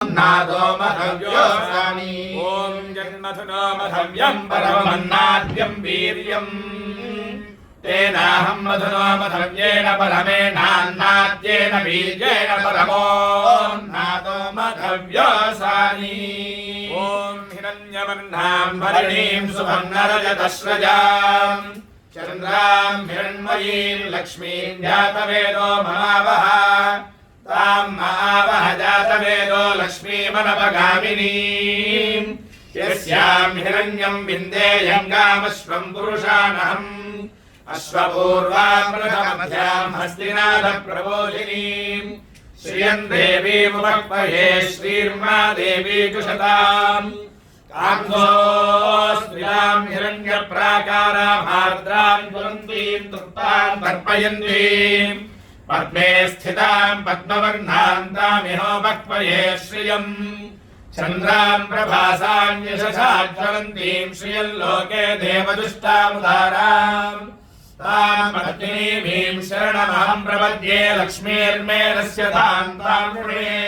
नादो मधव्योऽस्मि ॐ जन्मथुनो मधव्यं परमन्नाद्यं वीर्यं तेनाहं मधुनो मधव्येन परमेनान्नाद्येन वीर्येण परमो नादो मधव्योऽस्मि ॐ हिरण्यवर्णां भरणीं सुवर्णरजतस्रजां चन्द्रां हिरण्मयीं लक्ष्मीं जातवेदो ममावह तां महावह जातवेदो लक्ष्मीमनवगामिनीं यस्यां हिरण्यं विन्देयङ्गामश्वं पुरुषानहम् अश्वपूर्वां प्रथमध्यां हस्तिनाथप्रबोधिनीं श्रियं देवीमुपक्वये श्रीर्मा देवी कुशताम् कान्धोस्त्रियां हिरण्यप्राकारामार्द्रां ज्वलन्तीं तृप्तां तर्पयन्तीं पद्मे स्थितां पद्मवर्णां तामिहोपक्वये श्रियम् चन्द्रां प्रभासां यशसा ज्वलन्तीं श्रियल्लोके देवदुष्टामुदाराम् तां पद्मिनीं शरणमहं प्रपद्ये लक्ष्मीर्मेरस्य तां तां वृणे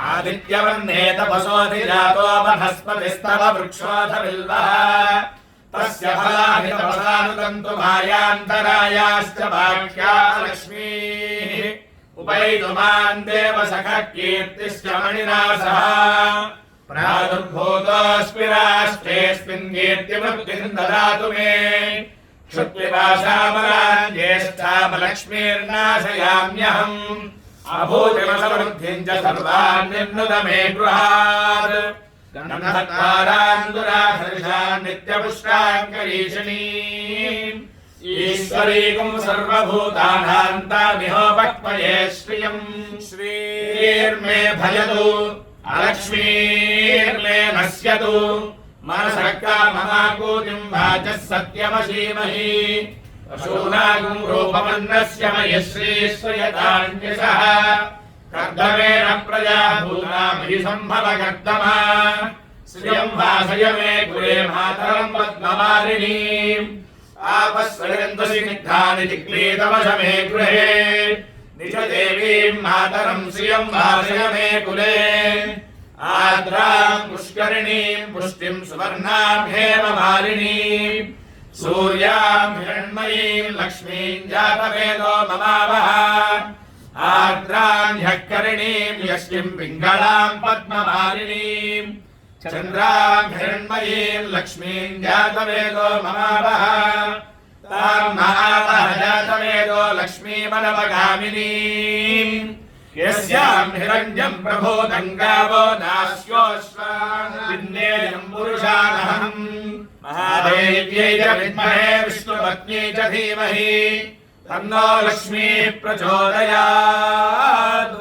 आदित्यवर्णे तपसोऽधिजातो वनस्पतिस्तव वृक्षोऽधबिल्वः तस्य फलानि तपसानुदन्तु मायान्तरायाश्च वाक्या लक्ष्मीः उपैतुमान् देवसखः कीर्तिश्च मणिना सह प्रादुर्भूतोऽस्मि राष्ट्रेऽस्मिन् कीर्तिवृत्तिं ददातु मे क्षुत्पिपाशामलान् ज्येष्ठामलक्ष्मीर्नाशयाम्यहम् अभूतिमसमृद्धिं च सर्वान् निर्नुद मे गृहात् गन्धद्वारान् दुराधर्षान् नित्यपुष्टान् करीषणीम् ईश्वरीकुं सर्वभूतानां तामिहोपक्वये श्रियम् श्रीर्मे भजतु अलक्ष्मीर्मे नश्यतु मनसः काममाकूतिं वाचः सत्यमशीमहि पशूनागुं रूपमन्नस्य मयि श्रीश्रयतान्यसः कर्दमेन प्रजा भूता मयि सम्भव कर्दमा श्रियं वासय मे कुले मातरं पद्ममालिनीम् आपस्वरन्तसिग्धानि जिग्लीतवश मे गृहे निज देवीं मातरं श्रियं वासय मे कुले आर्द्रां पुष्करिणीं पुष्टिं सुवर्णां हेममालिनीम् सूर्यां हिरण्मयीं लक्ष्मीं जातवेदो ममावह आर्द्रां ह्यकरिणीं यष्टिं पिङ्गळां पद्ममालिनीं चन्द्रां हिरण्मयीं लक्ष्मीं जातवेदो ममावह तां महावह जातवेदो लक्ष्मीमनवगामिनीं यस्यां हिरण्यं प्रभूतं गावो दास्योऽश्वान् विन्देयं पुरुषानहम् महादेव्यै च विद्महे विष्णुपत्न्यै च धीमहि तन्नो लक्ष्मीः प्रचोदयात्।